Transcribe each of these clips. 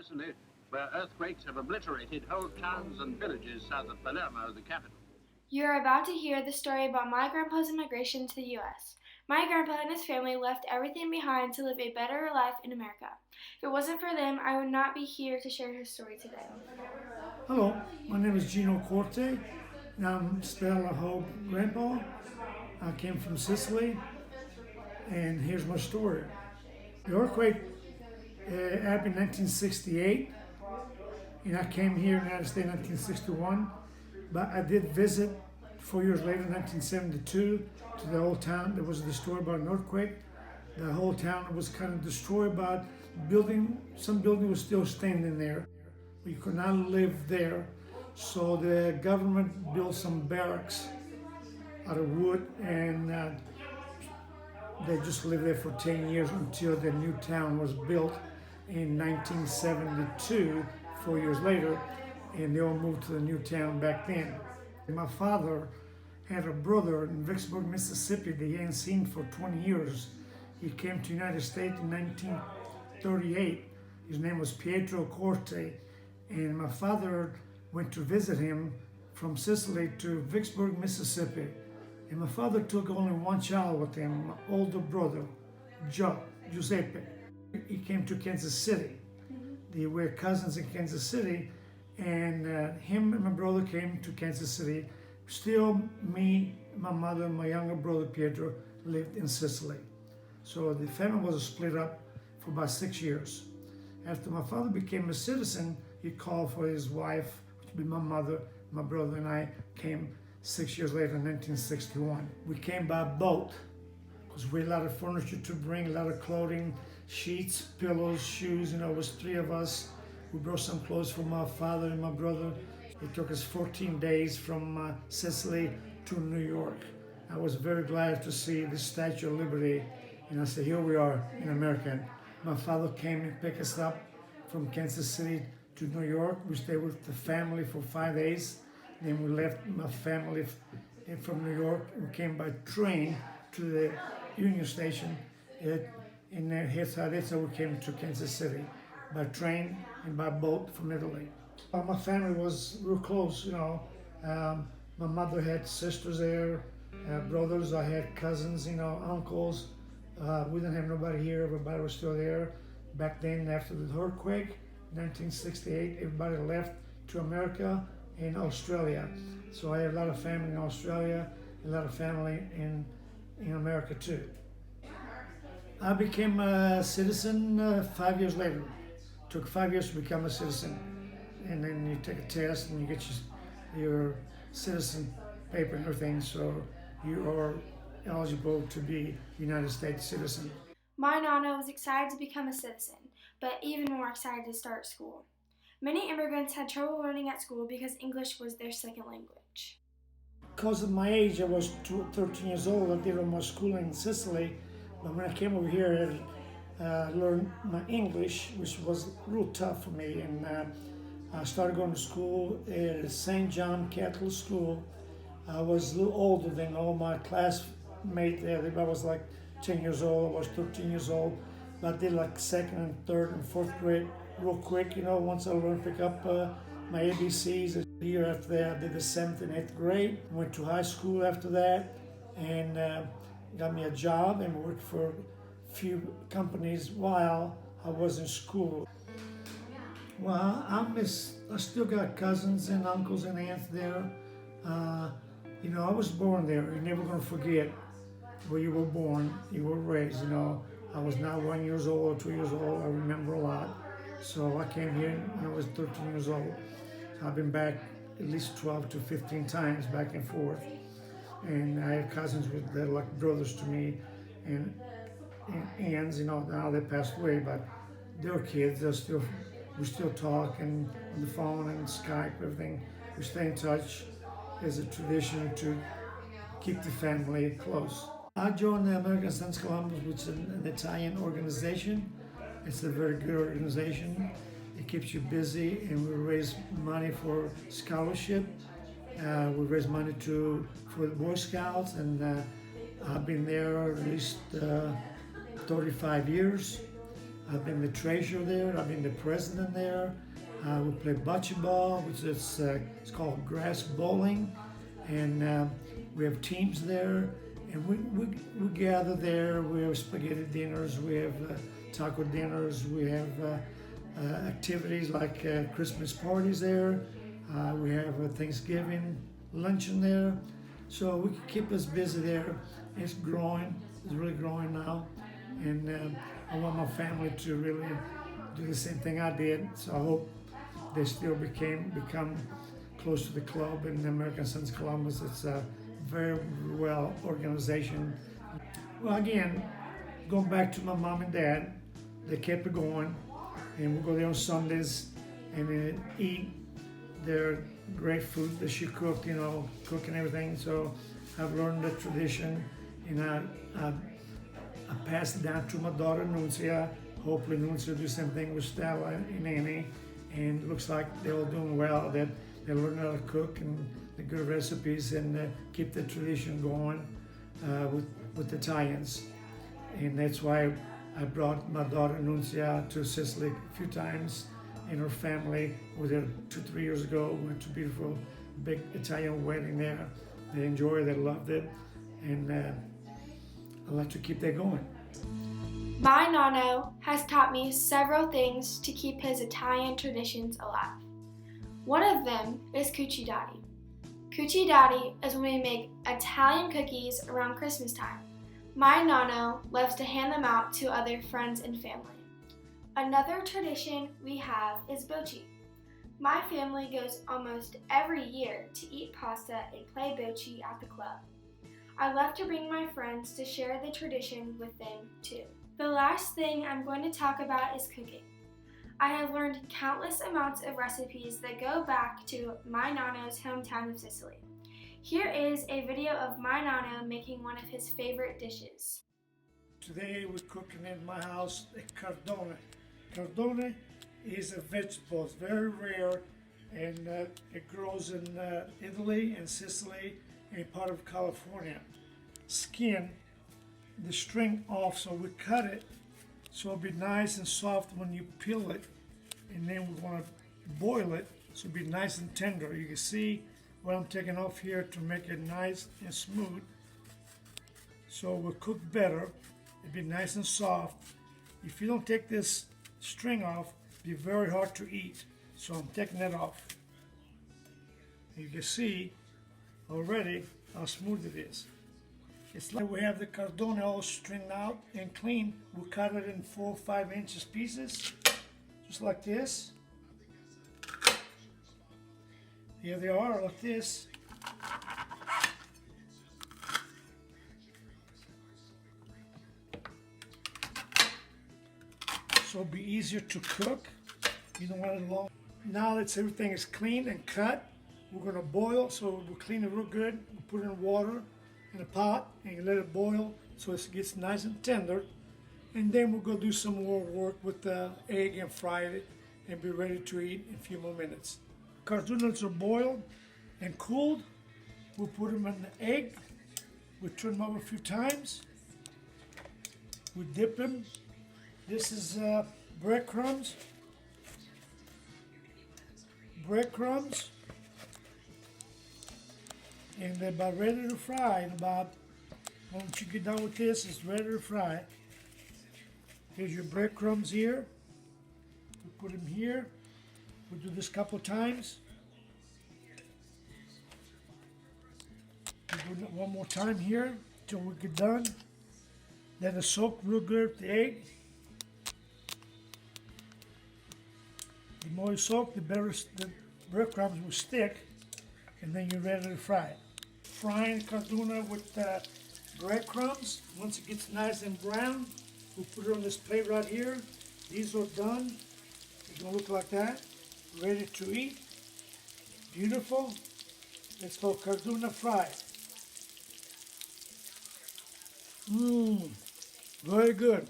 Sicily, where earthquakes have obliterated whole towns and villages south of Palermo, the capital. You are about to hear the story about my grandpa's immigration to the U.S. My grandpa and his family left everything behind to live a better life in America. If it wasn't for them, I would not be here to share his story today. Hello, my name is Gino Corte, and I'm still a whole grandpa. I came from Sicily, and here's my story. The earthquake happened in 1968, and I came here in the United States in 1961, but I did visit 4 years later, in 1972, to the whole town that was destroyed by an earthquake. The whole town was kind of destroyed, but some building was still standing there. We could not live there, so the government built some barracks out of wood, and they just lived there for 10 years until the new town was built in 1972, 4 years later, and they all moved to the new town back then. My father had a brother in Vicksburg, Mississippi that he hadn't seen for 20 years. He came to the United States in 1938. His name was Pietro Corte, and my father went to visit him from Sicily to Vicksburg, Mississippi. And my father took only one child with him, my older brother, Giuseppe. He came to Kansas City. They were cousins in Kansas City, and him and my brother came to Kansas City. Still, me, my mother, and my younger brother Pietro lived in Sicily. So the family was split up for about 6 years. After my father became a citizen, he called for his wife, which would be my mother, my brother, and I came 6 years later in 1961. We came by boat because we had a lot of furniture to bring, a lot of clothing, sheets, pillows, shoes. It was three of us. We brought some clothes for my father and my brother. It took us 14 days from Sicily to New York. I was very glad to see the Statue of Liberty, and I said, here we are in America. My father came and picked us up from Kansas City to New York. We stayed with the family for 5 days. Then we left my family from New York and came by train to the Union Station. And that's how we came to Kansas City, by train and by boat from Italy. My family was real close. My mother had sisters there, brothers. I had cousins, uncles. We didn't have nobody here. Everybody was still there. Back then, after the earthquake, 1968, everybody left to America and Australia. So I have a lot of family in Australia, a lot of family in America too. I became a citizen 5 years later. It took 5 years to become a citizen. And then you take a test and you get your citizen paper and everything, so you are eligible to be United States citizen. My Nana was excited to become a citizen, but even more excited to start school. Many immigrants had trouble learning at school because English was their second language. Because of my age, I was 13 years old. I did all my schooling in Sicily, but when I came over here, I learned my English, which was real tough for me. And I started going to school at St. John Catholic School. I was a little older than all my classmates there. I was like 10 years old. I was 13 years old. But I did like second and third and fourth grade real quick. Once I learned to pick up my ABCs. A year after that, I did the 7th and 8th grade. Went to high school after that, and got me a job and worked for a few companies while I was in school. Well, I still got cousins and uncles and aunts there. I was born there. You're never gonna forget where you were born, you were raised. I was not 1 year old or 2 years old. I remember a lot. So I came here when I was 13 years old. I've been back at least 12 to 15 times, back and forth. And I have cousins that are like brothers to me, and aunts. Now they passed away, but they're kids. We still talk and on the phone and Skype, everything. We stay in touch as a tradition to keep the family close. I joined the American Sons Columbus, which is an Italian organization. It's a very good organization. It keeps you busy, and we raise money for scholarship. We raise money for the Boy Scouts, and I've been there at least 35 years. I've been the treasurer there. I've been the president there. We play bocce ball, which is it's called grass bowling, and we have teams there. And we gather there. We have spaghetti dinners. We have taco dinners. We have activities like Christmas parties there. We have a Thanksgiving luncheon there. So we can keep us busy there. It's growing. It's really growing now. And I want my family to really do the same thing I did. So I hope they still become close to the club in the American Sons Columbus. It's a very well organization. Well, again, going back to my mom and dad, they kept it going, and we go there on Sundays and eat their great food that she cooked, cooking everything. So I've learned the tradition, and I passed it down to my daughter Nuncia. Hopefully Nuncia will do the same thing with Stella and Annie, and it looks like they're all doing well. That they learn how to cook and the good recipes and keep the tradition going with the Italians. And that's why I brought my daughter Nuncia to Sicily a few times, and her family was there 2-3 years ago. We went to a beautiful big Italian wedding there. They enjoyed it, they loved it, and I'd like to keep that going. My Nonno has taught me several things to keep his Italian traditions alive. One of them is Cucci Dadi. Cucci Dadi is when we make Italian cookies around Christmas time. My Nonno loves to hand them out to other friends and family. Another tradition we have is bocce. My family goes almost every year to eat pasta and play bocce at the club. I love to bring my friends to share the tradition with them too. The last thing I'm going to talk about is cooking. I have learned countless amounts of recipes that go back to my Nonno's hometown of Sicily. Here is a video of my Nonno making one of his favorite dishes. Today we're cooking in my house a cardone. Cardone is a vegetable. It's very rare, and it grows in Italy and Sicily and part of California. Skin the string off, so we cut it so it'll be nice and soft when you peel it, and then we want to boil it so it'll be nice and tender. You can see what I'm taking off here to make it nice and smooth, so it will cook better. It'll be nice and soft. If you don't take this string off, it'll be very hard to eat, so I'm taking that off. You can see already how smooth it is. It's like we have the cardone all stringed out and clean. We cut it in 4 or 5 inches pieces, just like this. Here they are, like this. So it'll be easier to cook. You don't want it long. Now that everything is clean and cut, we're going to boil. So we'll clean it real good. We'll put it in water in a pot and you let it boil so it gets nice and tender, and then we'll go do some more work with the egg and fry it and be ready to eat in a few more minutes. Cardones are boiled and cooled. We'll put them in the egg. We'll turn them over a few times. We dip them. This is breadcrumbs. And they're about ready to fry. Once you get done with this, it's ready to fry. Here's your breadcrumbs here. We put them here. We'll do this a couple times. We'll do it one more time here until we get done. Let it soak real good with the egg. The more you soak, the better the breadcrumbs will stick, and then you're ready to fry it. Frying cardona with breadcrumbs. Once it gets nice and brown, we'll put it on this plate right here. These are done. It's gonna look like that. Ready to eat. Beautiful. It's called cardona fry. Very good.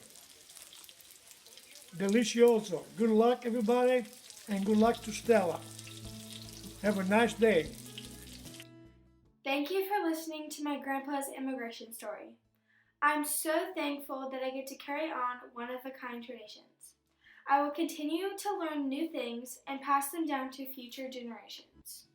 Delicioso. Good luck, everybody, and good luck to Stella. Have a nice day. Thank you for listening to my grandpa's immigration story. I'm so thankful that I get to carry on one-of-a-kind traditions. I will continue to learn new things and pass them down to future generations.